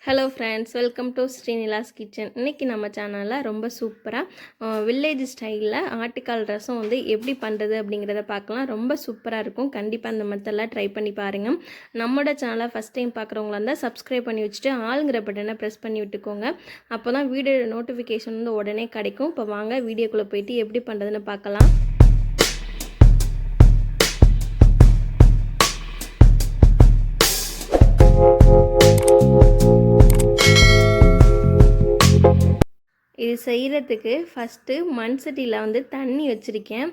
Hello friends, welcome to Srinilas kitchen. இன்றைக்கி நம்ம சேனலில் ரொம்ப சூப்பராக வில்லேஜ் ஸ்டைலில் ஆட்டுக்கால் ரசம் வந்து எப்படி பண்ணுறது அப்படிங்கிறத பார்க்கலாம். ரொம்ப சூப்பராக இருக்கும். கண்டிப்பாக அந்த மெத்தடெலாம் ட்ரை பண்ணி பாருங்கள். நம்மளோட சேனலை ஃபஸ்ட் டைம் பார்க்குறவங்களா இருந்தால் சப்ஸ்கிரைப் பண்ணி வச்சுட்டு ஆளுங்கிற பட்டனை ப்ரெஸ் பண்ணி விட்டுக்கோங்க. அப்போ தான் வீடியோ நோட்டிஃபிகேஷன் வந்து உடனே கிடைக்கும். இப்போ வாங்க வீடியோக்குள்ளே போயிட்டு எப்படி பண்ணுறதுன்னு பார்க்கலாம். இது செய்கிறதுக்கு ஃபஸ்ட்டு மண் சட்டியில் வந்து தண்ணி வச்சுருக்கேன்.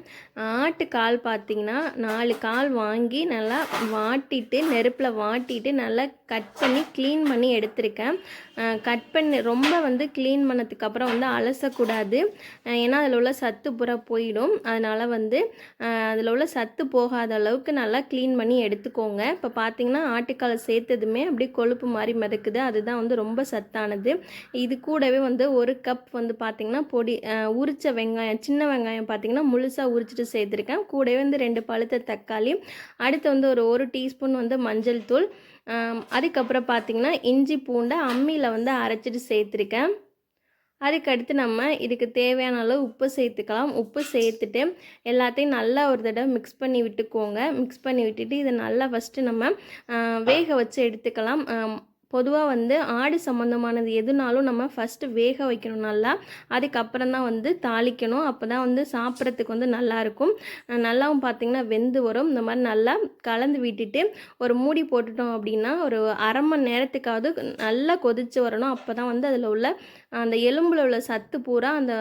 ஆட்டுக்கால் பார்த்திங்கன்னா 4 கால் வாங்கி நல்லா வாட்டிட்டு நெருப்பில் வாட்டிட்டு நல்லா கட் பண்ணி க்ளீன் பண்ணி எடுத்திருக்கேன். கட் பண்ணி ரொம்ப வந்து க்ளீன் பண்ணதுக்கப்புறம் வந்து அலசக்கூடாது. ஏன்னா அதில் உள்ள சத்து பூரா போயிடும். அதனால் வந்து அதில் உள்ள சத்து போகாத அளவுக்கு நல்லா க்ளீன் பண்ணி எடுத்துக்கோங்க. இப்போ பார்த்திங்கன்னா ஆட்டுக்கால் சேர்த்ததுமே அப்படியே கொழுப்பு மாதிரி மிதக்குது. அதுதான் வந்து ரொம்ப சத்தானது. இது கூடவே வந்து 1 கப் வந்து பார்த்திங்கன்னா பொடி உரித்த வெங்காயம், சின்ன வெங்காயம் பார்த்திங்கன்னா முழுசாக உரிச்சிட்டு சேர்த்துருக்கேன். கூடவே வந்து 2 பழுத்த தக்காளி, அடுத்து வந்து ஒரு டீஸ்பூன் வந்து மஞ்சள் தூள், அதுக்கப்புறம் பார்த்திங்கன்னா இஞ்சி பூண்டை அம்மியில் வந்து அரைச்சிட்டு சேர்த்துருக்கேன். அதுக்கடுத்து நம்ம இதுக்கு தேவையான அளவு உப்பு சேர்த்துக்கலாம். உப்பு சேர்த்துட்டு எல்லாத்தையும் நல்லா ஒரு தடவை மிக்ஸ் பண்ணி விட்டுக்கோங்க. மிக்ஸ் பண்ணி விட்டுட்டு இதை நல்லா ஃபஸ்ட்டு நம்ம வேக வச்சு எடுத்துக்கலாம். பொதுவாக வந்து ஆடு சம்மந்தமானது எதுனாலும் நம்ம ஃபஸ்ட்டு வேக வைக்கணும் நல்லா. அதுக்கப்புறம் தான் வந்து தாளிக்கணும். அப்போ தான் வந்து சாப்பிட்றதுக்கு வந்து நல்லாயிருக்கும். நல்லாவும் பார்த்திங்கன்னா வெந்து வரும். இந்த மாதிரி நல்லா கலந்து விட்டுட்டு ஒரு மூடி போட்டுட்டோம் அப்படின்னா ஒரு அரை மணி நேரத்துக்காவது நல்லா கொதித்து வரணும். அப்போ தான் வந்து அதில் உள்ள அந்த எலும்பில் உள்ள சத்து பூரா அந்த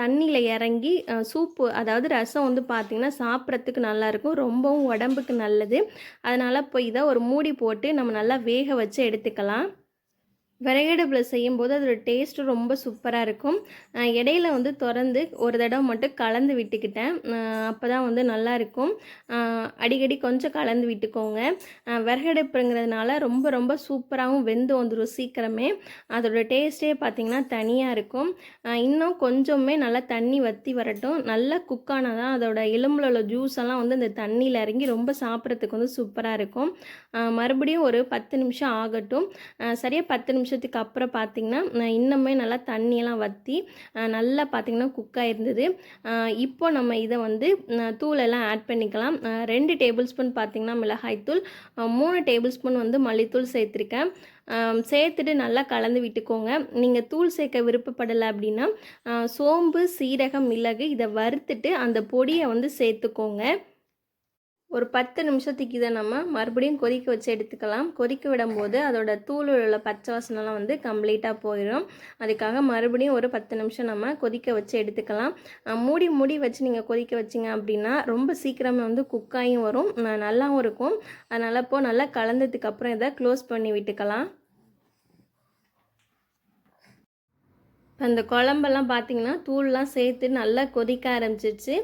தண்ணியில் இறங்கி சூப்பு, அதாவது ரசம் வந்து பார்த்திங்கன்னா சாப்பிட்றதுக்கு நல்லாயிருக்கும். ரொம்பவும் உடம்புக்கு நல்லது. அதனால் இப்போ இதை ஒரு மூடி போட்டு நம்ம நல்லா வேக வச்சு எடுத்துக்கலாம். விறகடுப்பில் செய்யும்போது அதோட டேஸ்ட்டு ரொம்ப சூப்பராக இருக்கும். இடையில வந்து திறந்து ஒரு தடவை மட்டும் கலந்து விட்டுக்கிட்டேன். அப்போ தான் வந்து நல்லாயிருக்கும். அடிக்கடி கொஞ்சம் கலந்து விட்டுக்கோங்க. விறகடுப்புங்கிறதுனால ரொம்ப ரொம்ப சூப்பராகவும் வெந்து வந்துடும் சீக்கிரமே. அதோட டேஸ்ட்டே பார்த்திங்கன்னா தனியாக இருக்கும். இன்னும் கொஞ்சமே நல்லா தண்ணி வற்றி வரட்டும். நல்லா குக்கானால் தான் அதோட எலும்பில் உள்ள ஜூஸ் எல்லாம் வந்து அந்த தண்ணியில் இறங்கி ரொம்ப சாப்பிட்றதுக்கு வந்து சூப்பராக இருக்கும். மறுபடியும் ஒரு 10 நிமிஷம் ஆகட்டும். சரியாக 10 நிமிஷத்துக்கு அப்புறம் பார்த்திங்கன்னா இன்னுமே நல்லா தண்ணியெல்லாம் வற்றி நல்லா பார்த்திங்கன்னா குக்காக இருந்தது. இப்போ நம்ம இதை வந்து தூளெல்லாம் ஆட் பண்ணிக்கலாம். 2 டேபிள் ஸ்பூன் பார்த்திங்கன்னா மிளகாய்த்தூள், 3 டேபிள் ஸ்பூன் வந்து மல்லித்தூள் சேர்த்துருக்கேன். சேர்த்துட்டு நல்லா கலந்து விட்டுக்கோங்க. நீங்கள் தூள் சேர்க்க விருப்பப்படலை அப்படின்னா சோம்பு, சீரகம், மிளகு இதை வறுத்துட்டு அந்த பொடியை வந்து சேர்த்துக்கோங்க. ஒரு 10 நிமிஷத்துக்கு இதை நம்ம மறுபடியும் கொதிக்க வச்சு எடுத்துக்கலாம். கொதிக்க விடும்போது அதோட தூளில் உள்ள பச்சை வாசனைலாம் வந்து கம்ப்ளீட்டாக போயிடும். அதுக்காக மறுபடியும் ஒரு 10 நிமிஷம் நம்ம கொதிக்க வச்சு எடுத்துக்கலாம். மூடி வச்சு நீங்கள் கொதிக்க வச்சிங்க அப்படின்னா ரொம்ப சீக்கிரமே வந்து குக்காயும் வரும், நல்லாவும் இருக்கும். அதனால் இப்போது நல்லா கலந்ததுக்கப்புறம் இதை க்ளோஸ் பண்ணி விட்டுக்கலாம். அந்த குழம்பெல்லாம் பார்த்திங்கன்னா தூள்லாம் சேர்த்து நல்லா கொதிக்க ஆரம்பிச்சிருச்சு.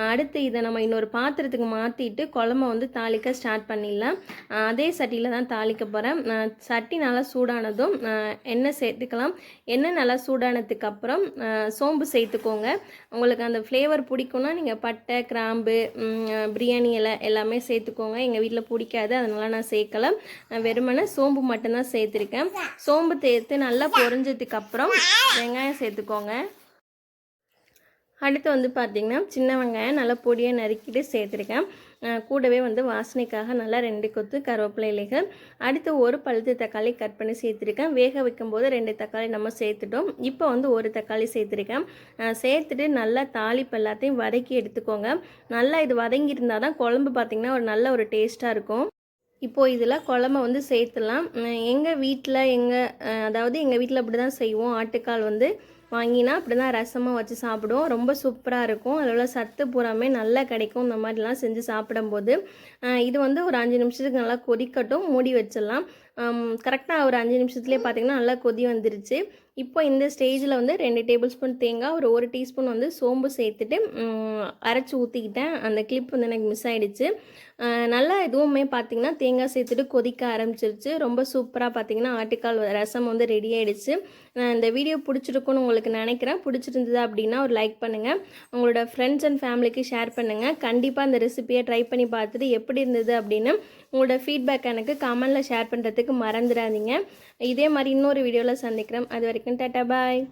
அடுத்து இதை நம்ம இன்னொரு பாத்திரத்துக்கு மாற்றிட்டு குழம்ப வந்து தாளிக்க ஸ்டார்ட் பண்ணிடலாம். அதே சட்டியில் தான் தாளிக்க போகிறேன். சட்டி நல்லா சூடானதும் எண்ணெய் சேர்த்துக்கலாம். எண்ணெய் நல்லா சூடானதுக்கப்புறம் சோம்பு சேர்த்துக்கோங்க. உங்களுக்கு அந்த ஃப்ளேவர் பிடிக்கும்னா நீங்கள் பட்டை, கிராம்பு, பிரியாணி இலை எல்லாமே சேர்த்துக்கோங்க. எங்கள் வீட்டில் பிடிக்காது, அதனால் நான் சேர்க்கலை. வெறுமனே சோம்பு மட்டும்தான் சேர்த்துருக்கேன். சோம்பு சேர்த்து நல்லா பொரிஞ்சதுக்கப்புறம் வெங்காயம் சேர்த்துக்கோங்க. அடுத்து வந்து பார்த்திங்கன்னா சின்ன வெங்காயம் நல்லா பொடியை நறுக்கிட்டு சேர்த்துருக்கேன். கூடவே வந்து வாசனைக்காக நல்லா 2 கொத்து கருவேப்பிலை இலைகள், அடுத்து ஒரு பழுத்து தக்காளி கட் பண்ணி சேர்த்துருக்கேன். வேக வைக்கும்போது 2 தக்காளி நம்ம சேர்த்துட்டோம். இப்போ வந்து ஒரு தக்காளி சேர்த்துருக்கேன். சேர்த்துட்டு நல்லா தாளிப்பு எல்லாத்தையும் வதக்கி எடுத்துக்கோங்க. நல்லா இது வதங்கியிருந்தால் தான் குழம்பு பார்த்திங்கன்னா ஒரு நல்ல ஒரு டேஸ்ட்டாக இருக்கும். இப்போது இதில் குழம்ப வந்து சேர்த்துலாம். எங்கள் வீட்டில் அதாவது எங்கள் வீட்டில் அப்படி தான் செய்வோம். ஆட்டுக்கால் வந்து வாங்கினா அப்படி தான் ரசமாக வச்சு சாப்பிடுவோம். ரொம்ப சூப்பராக இருக்கும். அதில் உள்ள சத்து பூராமே நல்லா கிடைக்கும் இந்த மாதிரிலாம் செஞ்சு சாப்பிடும்போது. இது வந்து ஒரு 5 நிமிஷத்துக்கு நல்லா கொதிக்கட்டும், மூடி வச்சிடலாம். கரெக்டாக ஒரு 5 நிமிஷத்துலேயே பார்த்திங்கன்னா நல்லா கொதி வந்துருச்சு. இப்போ இந்த ஸ்டேஜில் வந்து 2 டேபிள் ஸ்பூன் தேங்காய், ஒரு டீஸ்பூன் வந்து சோம்பு சேர்த்துட்டு அரைச்சி ஊற்றிக்கிட்டேன். அந்த கிளிப் வந்து எனக்கு மிஸ் ஆகிடுச்சு. நல்லா இதுவுமே பார்த்திங்கன்னா தேங்காய் சேர்த்துட்டு கொதிக்க ஆரம்பிச்சிருச்சு. ரொம்ப சூப்பராக பார்த்திங்கன்னா ஆட்டுக்கால் ரசம் வந்து ரெடி ஆகிடுச்சு. இந்த வீடியோ பிடிச்சிருக்குன்னு உங்களுக்கு நினைக்கிறேன். பிடிச்சிருந்தது அப்படின்னா ஒரு லைக் பண்ணுங்கள். உங்களோட ஃப்ரெண்ட்ஸ் அண்ட் ஃபேமிலிக்கு ஷேர் பண்ணுங்கள். கண்டிப்பாக அந்த ரெசிபியை ட்ரை பண்ணி பார்த்துட்டு எப்படி இருந்தது அப்படின்னு உங்களோட ஃபீட்பேக் எனக்கு கமெண்டில் ஷேர் பண்ணுறதுக்கு மறந்துடாதீங்க. இதே மாதிரி இன்னொரு வீடியோவில் சந்திக்கிறேன். அது வரைக்கும் டாட்டா பாய்.